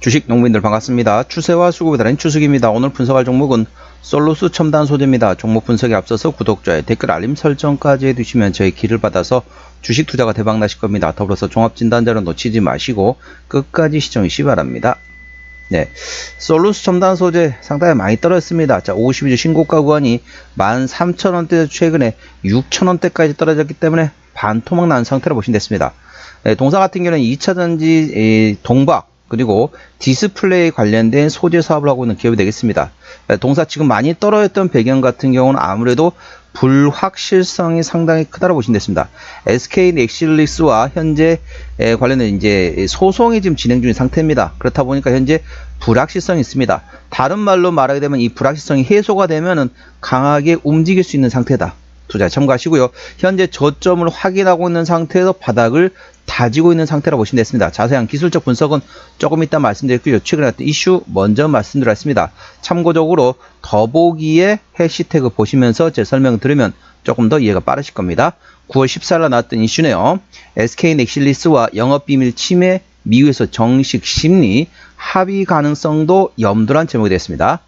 주식 농민들 반갑습니다. 추세와 수급에 따른 추석입니다. 오늘 분석할 종목은 솔루스 첨단 소재입니다. 종목 분석에 앞서서 구독자의 댓글 알림 설정까지 해두시면 저희 길을 받아서 주식 투자가 대박 나실 겁니다. 더불어서 종합진단자료 놓치지 마시고 끝까지 시청하시기 바랍니다. 네, 솔루스 첨단 소재 상당히 많이 떨어졌습니다. 자, 52주 신고가 구간이 13,000원대 최근에 6,000원대까지 떨어졌기 때문에 반토막 난 상태로 보시면 됐습니다. 네, 동사 같은 경우는 2차전지 동박 그리고 디스플레이 관련된 소재 사업을 하고 있는 기업이 되겠습니다. 동사 지금 많이 떨어졌던 배경 같은 경우는 아무래도 불확실성이 상당히 크다고 보시면 됐습니다. SK 넥실리스와 현재 관련된 이제 소송이 지금 진행 중인 상태입니다. 그렇다 보니까 현재 불확실성이 있습니다. 다른 말로 말하게 되면 이 불확실성이 해소가 되면은 강하게 움직일 수 있는 상태다. 투자에 참고하시고요. 현재 저점을 확인하고 있는 상태에서 바닥을 다지고 있는 상태라고 보시면 됐습니다. 자세한 기술적 분석은 조금 이따 말씀드렸고요. 최근에 어떤 이슈 먼저 말씀드렸습니다. 참고적으로 더보기에 해시태그 보시면서 제 설명 들으면 조금 더 이해가 빠르실 겁니다. 9월 14일 나왔던 이슈네요. SK 넥실리스와 영업비밀 침해 미국에서 정식 심리 합의 가능성도 염두란 제목이 됐습니다.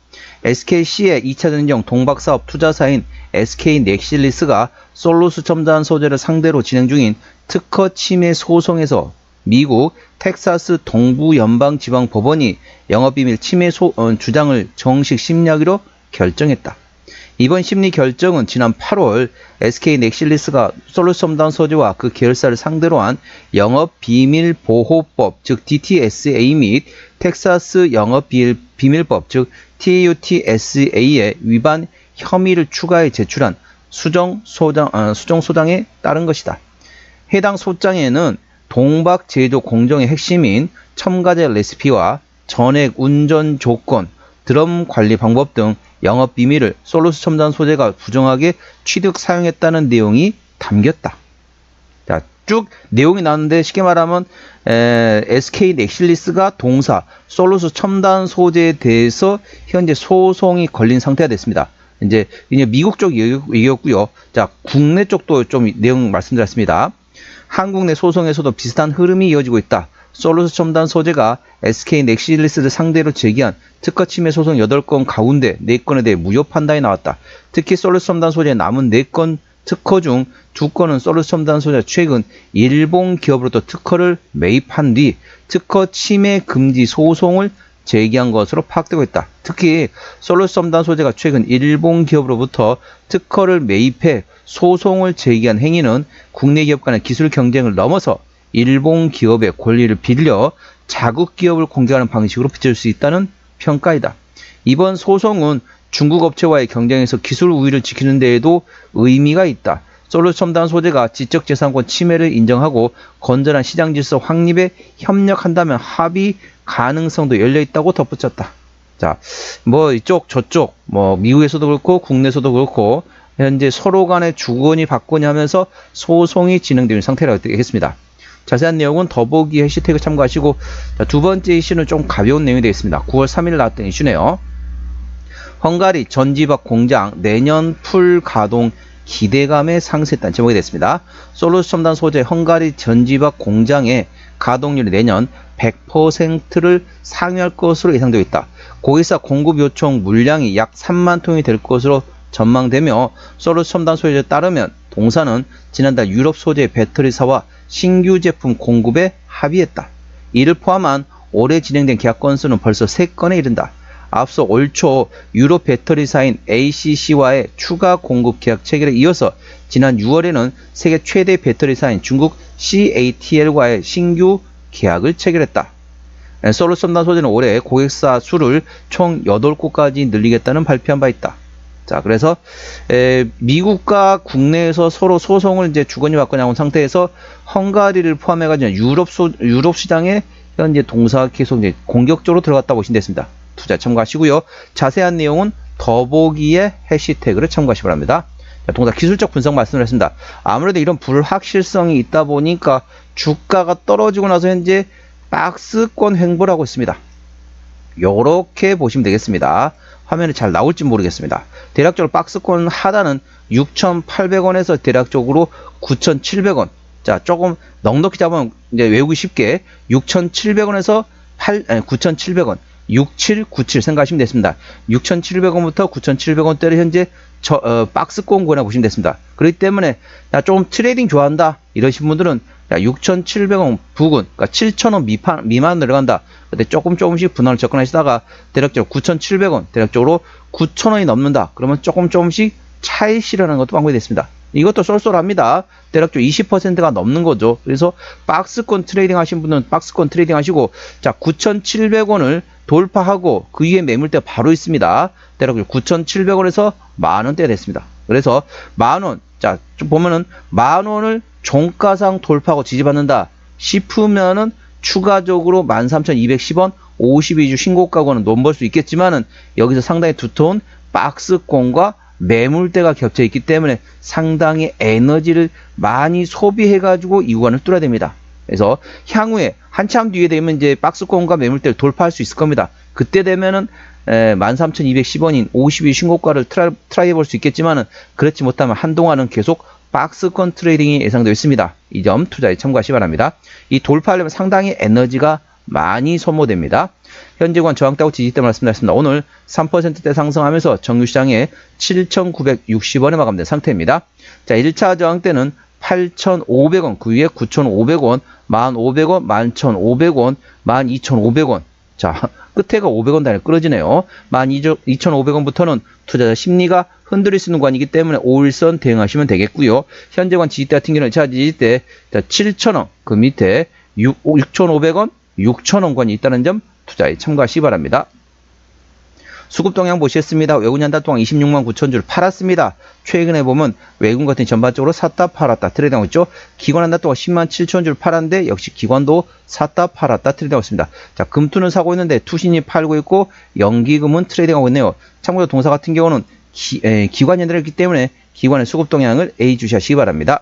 SKC의 2차전지용 동박사업 투자사인 SK 넥실리스가 솔루스 첨단 소재를 상대로 진행 중인 특허 침해 소송에서 미국 텍사스 동부연방지방법원이 영업비밀 침해 주장을 정식 심리하기로 결정했다. 이번 심리 결정은 지난 8월 SK 넥실리스가 솔루스 첨단 소재와 그 계열사를 상대로 한 영업비밀보호법 즉 DTSA 및 텍사스 영업비밀법 즉 TUTSA의 위반 혐의를 추가해 제출한 수정소장에 따른 것이다. 해당 소장에는 동박 제조 공정의 핵심인 첨가제 레시피와 전액 운전 조건, 드럼 관리 방법 등 영업 비밀을 솔루스 첨단 소재가 부정하게 취득 사용했다는 내용이 담겼다. 자, 쭉 내용이 나왔는데 쉽게 말하면 SK 넥실리스가 동사 솔루스 첨단 소재에 대해서 현재 소송이 걸린 상태가 됐습니다. 이제 미국 쪽 얘기였고요. 자, 국내 쪽도 좀 내용 말씀드렸습니다. 한국 내 소송에서도 비슷한 흐름이 이어지고 있다. 솔루스 첨단 소재가 SK 넥실리스를 상대로 제기한 특허 침해 소송 8건 가운데 4건에 대해 무효 판단이 나왔다. 특히 솔루스 첨단 소재의 남은 4건 특허 중 2건은 솔루스 첨단 소재가 최근 일본 기업으로부터 특허를 매입한 뒤 특허 침해 금지 소송을 제기한 것으로 파악되고 있다. 특히 솔루스 첨단 소재가 최근 일본 기업으로부터 특허를 매입해 소송을 제기한 행위는 국내 기업 간의 기술 경쟁을 넘어서 일본 기업의 권리를 빌려 자국 기업을 공격하는 방식으로 비춰질 수 있다는 평가이다. 이번 소송은 중국 업체와의 경쟁에서 기술 우위를 지키는 데에도 의미가 있다. 솔루스 첨단 소재가 지적재산권 침해를 인정하고 건전한 시장 질서 확립에 협력한다면 합의 가능성도 열려있다고 덧붙였다. 자, 뭐 이쪽 저쪽 뭐 미국에서도 그렇고 국내에서도 그렇고 현재 서로 간의 주거니 받거니 하면서 소송이 진행되는 상태라고 되겠습니다. 자세한 내용은 더보기 해시태그 참고하시고, 자, 두 번째 이슈는 좀 가벼운 내용이 되겠습니다. 9월 3일 나왔던 이슈네요. 헝가리 전지박 공장 내년 풀 가동 기대감에 상승했다는 제목이 됐습니다. 솔루스 첨단 소재 헝가리 전지박 공장의 가동률이 내년 100%를 상회할 것으로 예상되고 있다. 고객사 공급 요청 물량이 약 3만 통이 될 것으로 전망되며 솔루스 첨단 소재에 따르면 동사는 지난달 유럽 소재 배터리사와 신규 제품 공급에 합의했다. 이를 포함한 올해 진행된 계약 건수는 벌써 3건에 이른다. 앞서 올 초 유럽 배터리사인 ACC와의 추가 공급 계약 체결에 이어서 지난 6월에는 세계 최대 배터리사인 중국 CATL과의 신규 계약을 체결했다. 솔루스 첨단 소재는 올해 고객사 수를 총 8곳까지 늘리겠다는 발표한 바 있다. 자, 그래서 미국과 국내에서 서로 소송을 이제 주거니 받거니 하는 상태에서 헝가리를 포함해가지고 유럽 시장에 현재 동사가 계속 이제 공격적으로 들어갔다 보시면 됐습니다. 투자 참고하시고요. 자세한 내용은 더보기의 해시태그를 참고하시기 바랍니다. 자, 동사 기술적 분석 말씀드렸습니다. 아무래도 이런 불확실성이 있다 보니까 주가가 떨어지고 나서 현재 박스권 횡보를 하고 있습니다. 요렇게 보시면 되겠습니다. 화면이 잘 나올지 모르겠습니다. 대략적으로 박스권 하단은 6,800원에서 대략적으로 9,700원. 자, 조금 넉넉히 잡으면 이제 외우기 쉽게 6,700원에서 9,700원, 6797 생각하시면 됐습니다. 6,700원부터 9,700원대를 현재 박스권 구간이라고 보시면 됐습니다. 그렇기 때문에 좀 트레이딩 좋아한다 이러신 분들은 6,700원 부근, 그러니까 7,000원 미만 내려간다. 근데 조금씩 분할을 접근하시다가 대략적으로 9,700원, 대략적으로 9,000원이 넘는다. 그러면 조금씩 차익 실현하는 것도 방법이 됐습니다. 이것도 쏠쏠합니다. 대략적으로 20%가 넘는 거죠. 그래서 박스권 트레이딩 하신 분은 박스권 트레이딩 하시고, 자, 9,700원을 돌파하고 그 위에 매물대 바로 있습니다. 대략적으로 9,700원에서 만원대가 됐습니다. 그래서 만원, 자, 좀 보면은 만원을 종가상 돌파하고 지지받는다 싶으면은 추가적으로 13,210원 52주 신고가고는 논볼 수 있겠지만은 여기서 상당히 두터운 박스권과 매물대가 겹쳐 있기 때문에 상당히 에너지를 많이 소비해 가지고 이 구간을 뚫어야 됩니다. 그래서 향후에 한참 뒤에 되면 이제 박스권과 매물대를 돌파할 수 있을 겁니다. 그때 되면은 13,210원인 52 신고가를 트라이 해볼 수 있겠지만은 그렇지 못하면 한동안은 계속 박스권 트레이딩이 예상되어 있습니다. 이 점 투자에 참고하시기 바랍니다. 이 돌파하려면 상당히 에너지가 많이 소모됩니다. 현재 구간 저항대하고 지지대 말씀드렸습니다. 오늘 3%대 상승하면서 정유시장에 7,960원에 마감된 상태입니다. 자, 1차 저항대는 8,500원, 그 위에 9,500원, 1,500원, 11,500원, 12,500원. 자, 끝에가 500원 단위 끌어지네요. 12,500원부터는 투자자 심리가 흔들릴 수 있는 구간이기 때문에 5일선 대응하시면 되겠고요. 현재 구간 지지대 같은 경우는 1차 지지대 7,000원, 그 밑에 6,500원, 6,000원 권이 있다는 점 투자에 참고하시기 바랍니다. 수급 동향 보시겠습니다. 외국인 한 달 동안 26만 9천 주를 팔았습니다. 최근에 보면 외국인 같은 전반적으로 샀다 팔았다 트레이드하고 있죠. 기관 한 달 동안 10만 7천 주를 팔았는데 역시 기관도 샀다 팔았다 트레이드하고 있습니다. 자, 금투는 사고 있는데 투신이 팔고 있고 연기금은 트레이딩하고 있네요. 참고로 동사 같은 경우는 기관 연대였기 때문에 기관의 수급 동향을 A 주시하시기 바랍니다.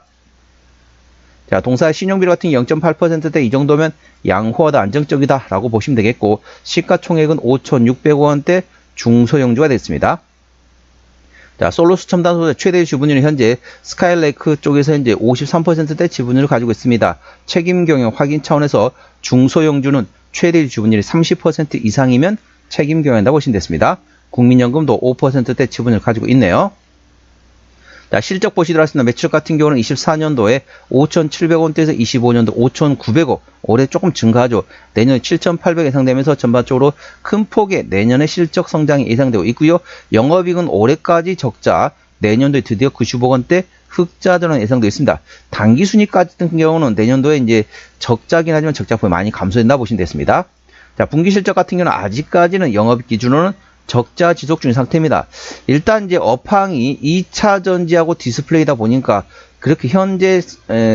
자, 동사의 신용비율 같은 0.8%대 이 정도면 양호하다 안정적이다 라고 보시면 되겠고, 시가총액은 5,600원대 중소형주가 됐습니다. 자, 솔로스 첨단 소재 최대 지분율이 현재 스카이레이크 쪽에서 현재 53%대 지분율을 가지고 있습니다. 책임 경영 확인 차원에서 중소형주는 최대 지분율이 30% 이상이면 책임 경영한다고 보시면 됐습니다. 국민연금도 5%대 지분율을 가지고 있네요. 자, 실적 보시도록 하겠습니다. 매출 같은 경우는 24년도에 5,700원대에서 25년도 5,900원. 올해 조금 증가하죠. 내년에 7,800 예상되면서 전반적으로 큰 폭의 내년의 실적 성장이 예상되고 있고요. 영업이익은 올해까지 적자, 내년도에 드디어 90억원대 흑자 전환 예상되어 있습니다. 당기순이익 같은 경우는 내년도에 이제 적자긴 하지만 적자폭이 많이 감소된다 보시면 됐습니다. 자, 분기 실적 같은 경우는 아직까지는 영업이익 기준으로는 적자 지속 중인 상태입니다. 일단 이제 업황이 2차 전지하고 디스플레이다 보니까 그렇게 현재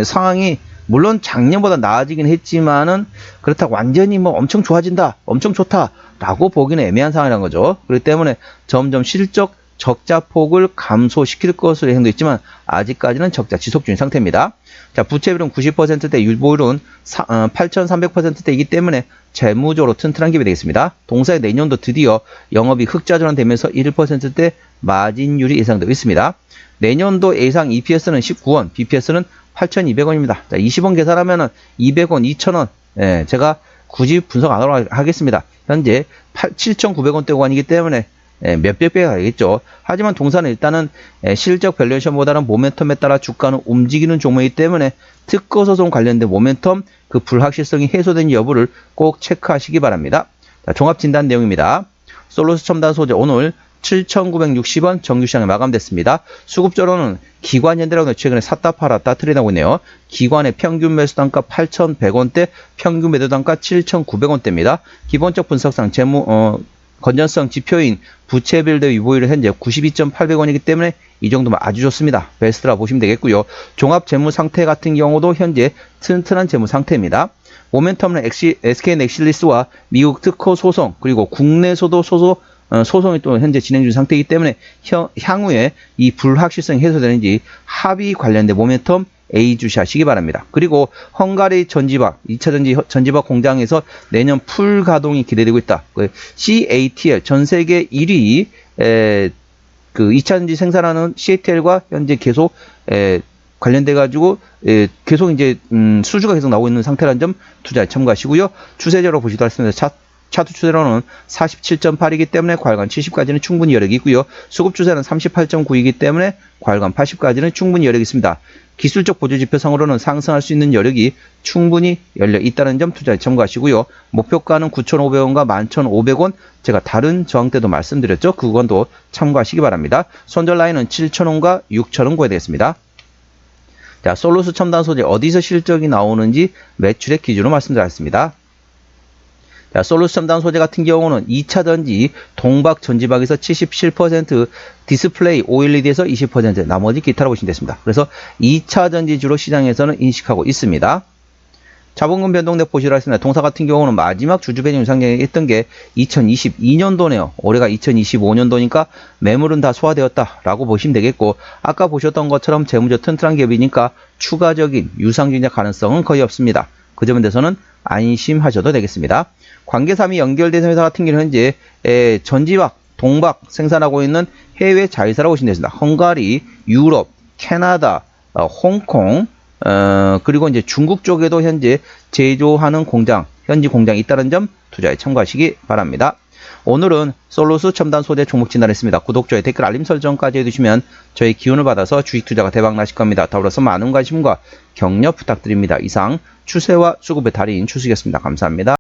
상황이 물론 작년보다 나아지긴 했지만은 그렇다고 완전히 뭐 엄청 좋아진다, 엄청 좋다라고 보기는 애매한 상황이라는 거죠. 그렇기 때문에 점점 실적 적자폭을 감소시킬 것으로 예상되어 있지만 아직까지는 적자 지속 중인 상태입니다. 자, 부채비율은 90%대, 유보율은 8,300%대이기 때문에 재무적으로 튼튼한 기업이 되겠습니다. 동사의 내년도 드디어 영업이 흑자 전환되면서 1%대 마진율이 예상되고 있습니다. 내년도 예상 EPS는 19원, BPS는 8,200원입니다. 자, 20원 계산하면은 200원, 2,000원. 예, 제가 굳이 분석 안 하도록 하겠습니다. 현재 7,900원대 구간이기 때문에 몇백 배가 되겠죠. 하지만 동사는 일단은 실적 밸류에이션보다는 모멘텀에 따라 주가는 움직이는 종목이기 때문에 특허소송 관련된 모멘텀, 그 불확실성이 해소된 여부를 꼭 체크하시기 바랍니다. 자, 종합진단 내용입니다. 솔로스 첨단 소재 오늘 7,960원 정규시장에 마감됐습니다. 수급적으로는 기관연대라고 최근에 샀다 팔았다 트레이드하고 있네요. 기관의 평균 매수 단가 8,100원대, 평균 매도 단가 7,900원대입니다. 기본적 분석상 건전성 지표인 부채비율 대 유보율은 현재 92.800원이기 때문에 이 정도면 아주 좋습니다. 베스트라 보시면 되겠고요. 종합 재무 상태 같은 경우도 현재 튼튼한 재무 상태입니다. 모멘텀은 SK 넥실리스와 미국 특허 소송, 그리고 국내에서도 소송이 또 현재 진행 중 상태이기 때문에 향후에 이 불확실성이 해소되는지 합의 관련된 모멘텀 A 주시하시기 바랍니다. 그리고 헝가리 전지박, 2차 전지박 공장에서 내년 풀 가동이 기대되고 있다. CATL, 전 세계 1위 그 2차 전지 생산하는 CATL과 현재 계속 관련돼 가지고 계속 이제 수주가 계속 나오고 있는 상태라는 점 투자에 참고하시고요. 추세적으로 보시도록 하겠습니다. 차트 추세로는 47.8이기 때문에 과열관 70까지는 충분히 여력이 있고요. 수급 추세는 38.9이기 때문에 과열관 80까지는 충분히 여력이 있습니다. 기술적 보조지표상으로는 상승할 수 있는 여력이 충분히 열려 있다는 점 투자에 참고하시고요. 목표가는 9,500원과 11,500원, 제가 다른 저항 때도 말씀드렸죠. 그 구간도 참고하시기 바랍니다. 손절 라인은 7,000원과 6,000원 구해야 되겠습니다. 자, 솔루스 첨단 소재 어디서 실적이 나오는지 매출액 기준으로 말씀드렸습니다. 자, 솔루스 첨단 소재 같은 경우는 2차 전지 동박 전지박에서 77%, 디스플레이 OLED에서 20%, 나머지 기타로 보시면 됐습니다. 그래서 2차 전지 주로 시장에서는 인식하고 있습니다. 자본금 변동대 보시라 했습니다. 동사 같은 경우는 마지막 주주 배정 유상장에 있던 게 2022년도네요. 올해가 2025년도니까 매물은 다 소화되었다라고 보시면 되겠고, 아까 보셨던 것처럼 재무적 튼튼한 기업이니까 추가적인 유상증자 가능성은 거의 없습니다. 그 점에 대해서는 안심하셔도 되겠습니다. 관계사미 연결된 회사 같은 경우는 현재 전지박, 동박 생산하고 있는 해외 자회사라고 보시면 되겠습니다. 헝가리, 유럽, 캐나다, 홍콩, 그리고 이제 중국 쪽에도 현재 제조하는 공장, 현지 공장이 있다는 점 투자에 참고하시기 바랍니다. 오늘은 솔루스 첨단 소재 종목 진단했습니다. 구독, 좋아요, 댓글, 알림 설정까지 해두시면 저희 기운을 받아서 주식 투자가 대박 나실 겁니다. 더불어서 많은 관심과 격려 부탁드립니다. 이상 추세와 수급의 달인 추수였습니다. 감사합니다.